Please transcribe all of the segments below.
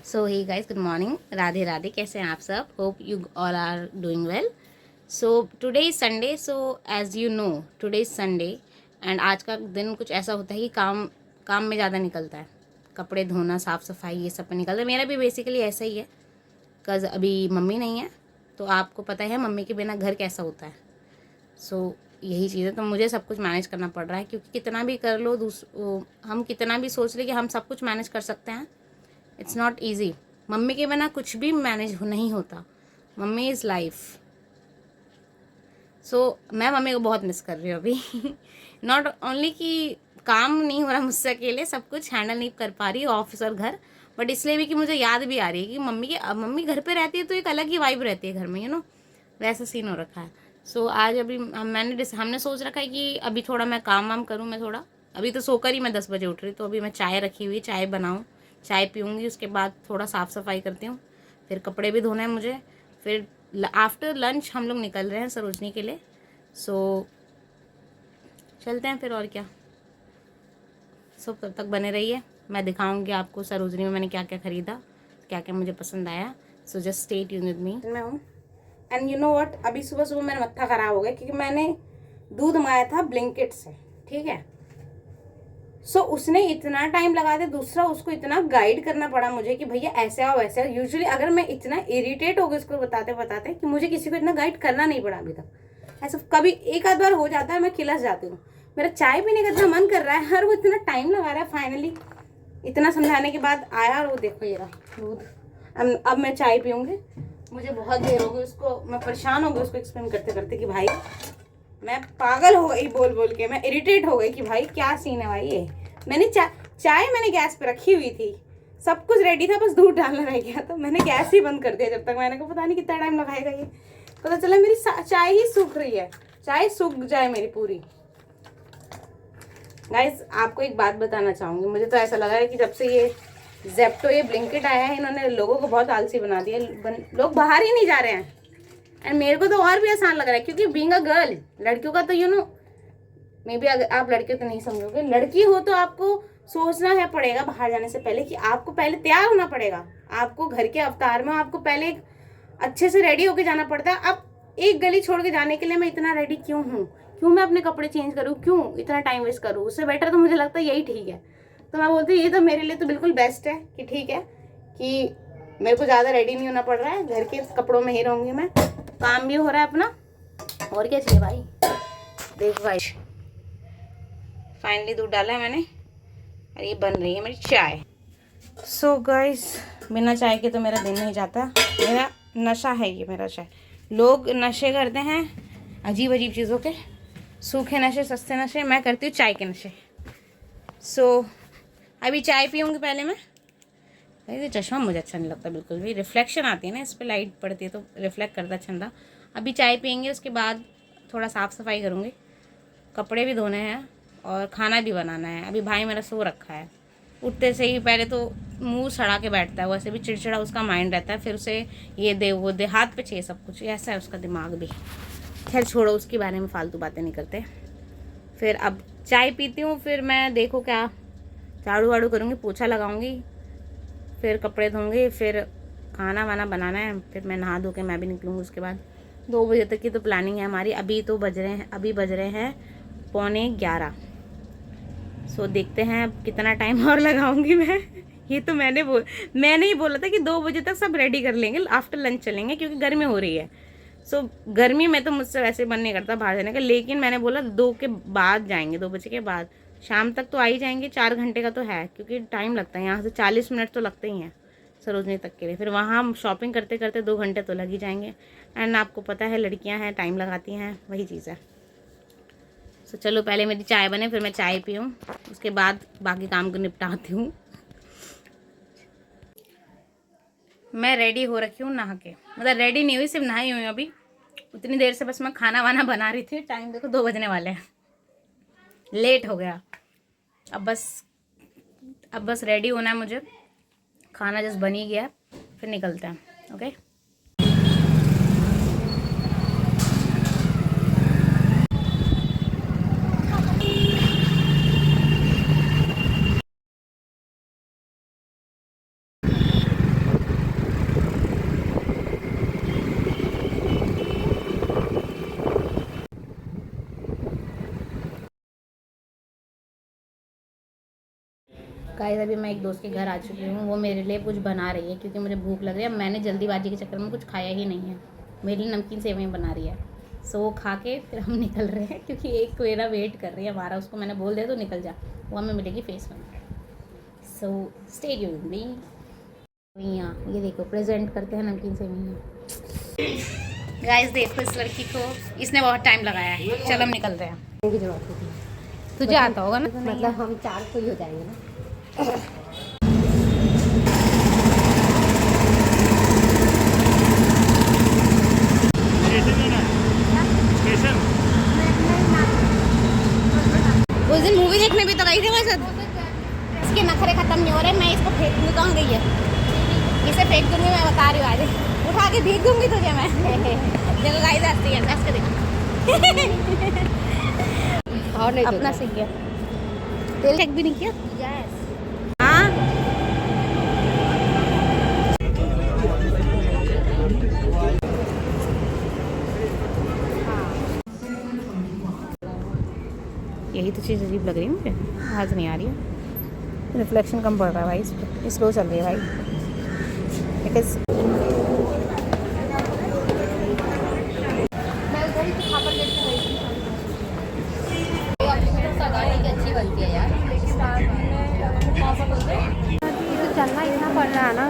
सो hi guys, good morning, Radhe Radhe. कैसे हैं आप सब? Hope you all are doing well. So today is Sunday, so as you know today is Sunday and आज का दिन कुछ ऐसा होता है कि काम काम में ज़्यादा निकलता है। कपड़े धोना, साफ़ सफाई, ये सब पे निकलता है। मेरा भी बेसिकली ऐसा ही है, बिकॉज़ अभी मम्मी नहीं है, तो आपको पता है मम्मी के बिना घर कैसा होता है। सो यही चीज़ है, तो मुझे सब कुछ मैनेज करना पड़ रहा है, क्योंकि कितना भी कर लो हम कितना भी सोच ले कि हम सब कुछ मैनेज कर सकते हैं, इट्स नॉट ईजी। मम्मी के बिना कुछ भी मैनेज नहीं होता। Mummy is life. सो मैं मम्मी को बहुत मिस कर रही हूँ अभी। नॉट ओनली कि काम नहीं हो रहा मुझसे अकेले, सब कुछ हैंडल नहीं कर पा रही, ऑफिस और घर, बट इसलिए भी कि मुझे याद भी आ रही है कि मम्मी घर पे रहती है तो एक अलग ही वाइब रहती है घर में, वैसा सीन हो रखा है। सो आज अभी हमने सोच रखा है कि अभी थोड़ा मैं काम वाम करूँ। मैं थोड़ा अभी तो सोकर ही मैं 10 बजे उठ रही, तो अभी मैं चाय रखी हुई, चाय बनाऊँ, चाय पीऊँगी, उसके बाद थोड़ा साफ़ सफाई करती हूँ, फिर कपड़े भी धोने हैं मुझे, फिर आफ्टर लंच हम लोग निकल रहे हैं सरोजनी के लिए। सो चलते हैं फिर, और क्या। सब तब तक बने रहिए, मैं दिखाऊंगी आपको सरोजनी में मैंने क्या क्या ख़रीदा, क्या क्या मुझे पसंद आया। So just stay tuned with me. मैं हूँ एंड यू नो व्हाट, अभी सुबह सुबह मेरा मत्था ख़राब हो गया क्योंकि मैंने दूध मंगाया था ब्लिंकिट से, ठीक है। सो उसने इतना टाइम लगा दिया, दूसरा उसको इतना गाइड करना पड़ा मुझे कि भैया ऐसे आओ वैसे आओ। यूजुअली अगर मैं इतना इरिटेट हो गई उसको बताते बताते कि मुझे किसी को इतना गाइड करना नहीं पड़ा अभी तक। ऐसा कभी एक आध बार हो जाता है, मैं खिलस जाती हूँ, मेरा चाय पीने का इतना मन कर रहा है, हर वो इतना टाइम लगा रहा है। फाइनली इतना समझाने के बाद आया, और वो देखो ये रहा दूध। अब मैं चाय पीऊँगी। मुझे बहुत देर हो गई उसको, मैं परेशान हो गई उसको एक्सप्लेन करते करते कि भाई मैं पागल हो गई, बोल बोल के मैं इरिटेट हो गई कि भाई क्या सीन है भाई ये। मैंने चाय मैंने गैस पे रखी हुई थी, सब कुछ रेडी था, बस दूध डालना रह गया, तो मैंने गैस ही बंद कर दिया। जब तक मैंने कहा पता नहीं कितना टाइम लगाएगा ये, पता चला मेरी चाय ही सूख रही है, चाय सूख जाए मेरी पूरी। गाइस आपको एक बात बताना चाहूँगी, मुझे तो ऐसा लगा है कि जब से ये जेप्टो, ये ब्लिंकिट आया है, इन्होंने लोगों को बहुत आलसी बना दिया। लोग बाहर ही नहीं जा रहे हैं एंड मेरे को तो और भी आसान लग रहा है, क्योंकि बीइंग अ गर्ल, लड़कियों का तो मे बी अगर आप लड़के तो नहीं समझोगे, लड़की हो तो आपको सोचना है पड़ेगा बाहर जाने से पहले कि आपको पहले तैयार होना पड़ेगा। आपको घर के अवतार में आपको पहले अच्छे से रेडी होके जाना पड़ता है। अब एक गली छोड़ के जाने के लिए मैं इतना रेडी क्यों हूँ, क्यों मैं अपने कपड़े चेंज करूँ, क्यों इतना टाइम वेस्ट करूँ? उससे बेटर तो मुझे लगता है यही ठीक है। तो मैं बोलती हूँ ये तो मेरे लिए तो बिल्कुल बेस्ट है कि ठीक है कि मेरे को ज़्यादा रेडी नहीं होना पड़ रहा है, घर के कपड़ों में ही रहूँगी मैं, काम भी हो रहा है अपना, और क्या चाहिए भाई। देखो भाई, फाइनली दूध डाला है मैंने और ये बन रही है मेरी चाय। सो गाइस, बिना चाय के तो मेरा दिन नहीं जाता, मेरा नशा है ये मेरा चाय। लोग नशे करते हैं अजीब अजीब चीज़ों के, सूखे नशे, सस्ते नशे, मैं करती हूँ चाय के नशे। सो अभी चाय पीऊँगी पहले मैं। ये चश्मा मुझे अच्छा नहीं लगता बिल्कुल भी, रिफ्लेक्शन आती है ना इस पर, लाइट पड़ती है तो रिफ्लेक्ट करता है चंदा। अभी चाय पियेंगे, उसके बाद थोड़ा साफ़ सफाई करूँगी, कपड़े भी धोने हैं और खाना भी बनाना है। अभी भाई मेरा सो रखा है, उठते से ही पहले तो मुंह सड़ा के बैठता है, वैसे भी चिड़चिड़ा उसका माइंड रहता है, फिर उसे ये दे वो दे, हाथ पे चाहिए सब कुछ, ऐसा है उसका दिमाग भी। खैर छोड़ो, उसके बारे में फालतू बातें नहीं करते। फिर अब चाय पीती हूँ, फिर मैं देखो क्या झाड़ू वाड़ू करूँगी, पोछा लगाऊँगी, फिर कपड़े धोंगे, फिर खाना वाना बनाना है, फिर मैं नहा धो के मैं भी निकलूँगी। उसके बाद 2 बजे तक की तो प्लानिंग है हमारी। अभी बज रहे हैं 11:15। सो देखते हैं कितना टाइम और लगाऊंगी मैं। ये तो मैंने ही बोला था कि 2 बजे तक सब रेडी कर लेंगे, आफ्टर लंच चलेंगे, क्योंकि गर्मी हो रही है। सो गर्मी में तो मुझसे वैसे मन नहीं करता बाहर जाने का, लेकिन मैंने बोला 2 के बाद जाएंगे, 2 बजे के बाद। शाम तक तो आ ही जाएंगे, 4 घंटे का तो है, क्योंकि टाइम लगता है यहाँ से, 40 मिनट तो लगते ही हैं सरोजनी तक के लिए। फिर वहाँ हम शॉपिंग करते करते 2 घंटे तो लग ही जाएंगे। एंड आपको पता है लड़कियाँ हैं, टाइम लगाती हैं, वही चीज़ है। सो चलो पहले मेरी चाय बने, फिर मैं चाय पीऊँ, उसके बाद बाकी काम को निपटाती हूँ। मैं रेडी हो रखी हूँ नहा के, मतलब रेडी नहीं हुई, सिर्फ नहाई हुई अभी। उतनी देर से बस मैं खाना वाना बना रही थी। टाइम देखो 2 बजने वाले हैं, लेट हो गया। अब बस रेडी होना है मुझे, खाना जस्ट बन ही गया, फिर निकलते हैं। ओके। गाइस अभी मैं एक दोस्त के घर आ चुकी हूँ, वो मेरे लिए कुछ बना रही है क्योंकि मुझे भूख लग रही है। मैंने जल्दीबाजी के चक्कर में कुछ खाया ही नहीं है, मेरे लिए नमकीन सेवई बना रही है। सो वो खा के फिर हम निकल रहे हैं क्योंकि एक मेरा वेट कर रही है हमारा, उसको मैंने बोल दिया तो निकल जा, वो हमें मिलेगी फेस में। सो स्टे ट्यून्ड मी। ये देखो प्रेजेंट करते हैं नमकीन सेवई। गाइस देखो इस लड़की को, इसने बहुत टाइम लगाया है। चलो हम निकलते हैं। की जरूरत होती है, तुझे आता होगा ना? मतलब हम 4 तो ही हो जाएंगे ना। उस दिन मूवी देखने भी तो गई थी मेरे साथ। इसके नखरे खत्म नहीं हो रहे, मैं इसको फेंक दूँ। कहाँ गई है? इसे फेंक दूँगी, मैं बता रही हूँ। आज उठा के भेज दूँगी तुझे मैं। देखो गाइस हंसती है, हंस के देखो। और नहीं अपना सीख गया। तेल चेक भी नहीं किया? यस। हाँ यही तो चीज़ अजीब लग रही है मुझे, आवाज़ नहीं आ रही है, रिफ्लेक्शन कम पड़ रहा है भाई इस पर, स्लो चल रही है भाई। बिकॉज अच्छी बनती है यार। तो चलना इतना पड़ रहा है ना,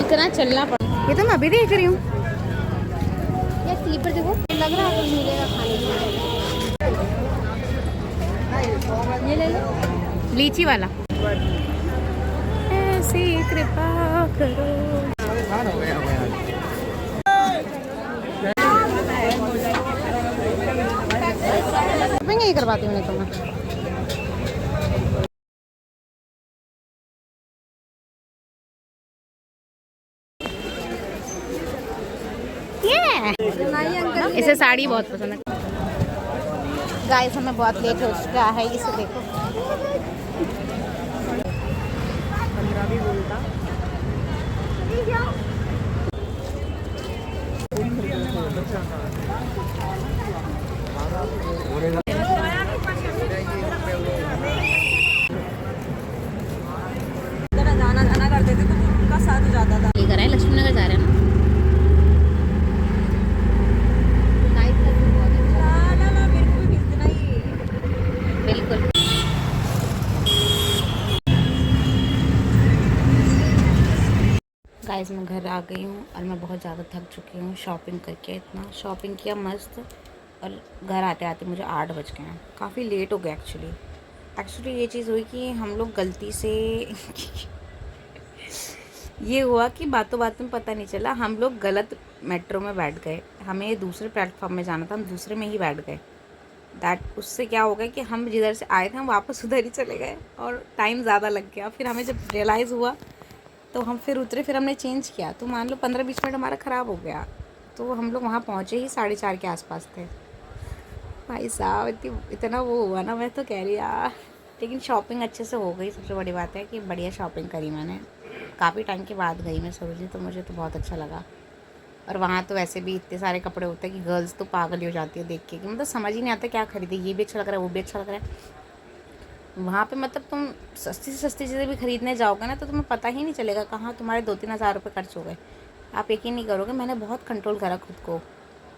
इतना चलना पड़, ये तो मैं अभी देख रही हूँ। ये स्लीपर देखो, लग रहा है कुछ मिलेगा खाने के लिए। ये ले लो, लीची वाला। ऐसी कृपा करो। मैं यही करवाती हूँ नहीं तो मैं। इसे साड़ी बहुत पसंद है। गाइस हमें बहुत लेट हो चुका है, इसे देखो। पंजाबी बोलता जाना करते थे तो उनका साथ हो जाता था। लेकर आए, लक्ष्मी नगर जा रहे हैं ना? बिल्कुल। गाइस मैं घर आ गई हूँ और मैं बहुत ज़्यादा थक चुकी हूँ शॉपिंग करके। इतना शॉपिंग किया मस्त, और घर आते आते मुझे 8 बज गए हैं। काफ़ी लेट हो गया एक्चुअली ये चीज़ हुई कि हम लोग गलती से ये हुआ कि बातों बातों में पता नहीं चला, हम लोग गलत मेट्रो में बैठ गए। हमें दूसरे प्लेटफॉर्म में जाना था, हम दूसरे में ही बैठ गए। उससे क्या हो गया कि हम जिधर से आए थे हम वापस उधर ही चले गए और टाइम ज़्यादा लग गया। फिर हमें जब रियलाइज़ हुआ तो हम फिर उतरे, फिर हमने चेंज किया, तो मान लो 15-20 मिनट हमारा ख़राब हो गया। तो हम लोग वहाँ पहुँचे ही 4:30 के आसपास थे। भाई साहब इतना वो हुआ ना, मैं तो कह रही यार। लेकिन शॉपिंग अच्छे से हो गई, सबसे बड़ी बात है कि बढ़िया शॉपिंग करी मैंने। काफ़ी टाइम के बाद गई मैं सरोजनी, तो मुझे तो बहुत अच्छा लगा। और वहाँ तो वैसे भी इतने सारे कपड़े होते हैं कि गर्ल्स तो पागल ही हो जाती है देख के, कि मतलब समझ ही नहीं आता क्या खरीदे, ये भी अच्छा लग रहा है वो भी अच्छा लग रहा है। वहाँ पे मतलब तुम सस्ती से सस्ती चीज़ें भी खरीदने जाओगे ना तो तुम्हें पता ही नहीं चलेगा कहाँ तुम्हारे 2-3 हज़ार रुपये खर्च हो गए। आप यकीन नहीं करोगे, मैंने बहुत कंट्रोल करा खुद को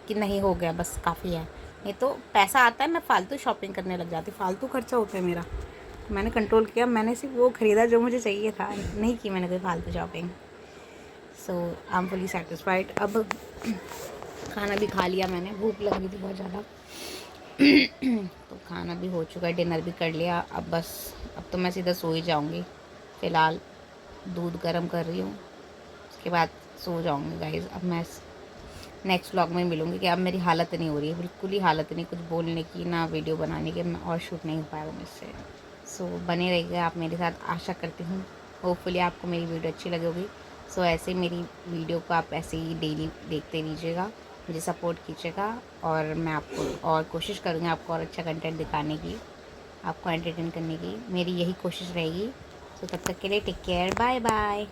कि नहीं हो गया बस काफ़ी है। नहीं तो पैसा आता है मैं फालतू शॉपिंग करने लग जाती, फालतू खर्चा होता है मेरा। मैंने कंट्रोल किया, मैंने सिर्फ वो ख़रीदा जो मुझे चाहिए था, नहीं की मैंने कोई फालतू shopping. So I am fully satisfied. अब खाना भी खा लिया मैंने, भूख लग रही थी बहुत ज़्यादा। तो खाना भी हो चुका है, डिनर भी कर लिया। अब बस अब तो मैं सीधा सो ही जाऊँगी। फ़िलहाल दूध गर्म कर रही हूँ, उसके बाद सो जाऊँगी गाइज़। अब मैं नेक्स्ट व्लॉग में मिलूँगी कि अब मेरी हालत नहीं हो रही है, बिल्कुल ही हालत नहीं, कुछ बोलने की ना वीडियो बनाने की, मैं और शूट नहीं हो पाएगा मुझसे। सो बने रहिएगा आप मेरे साथ, आशा करती हूँ होपफुली आपको मेरी वीडियो अच्छी लगी होगी। सो ऐसे ही मेरी वीडियो को आप ऐसे ही डेली देखते रहिएगा, मुझे सपोर्ट कीजिएगा, और मैं आपको और कोशिश करूँगी आपको और अच्छा कंटेंट दिखाने की, आपको एंटरटेन करने की, मेरी यही कोशिश रहेगी। सो तब तक के लिए टेक केयर, बाय बाय।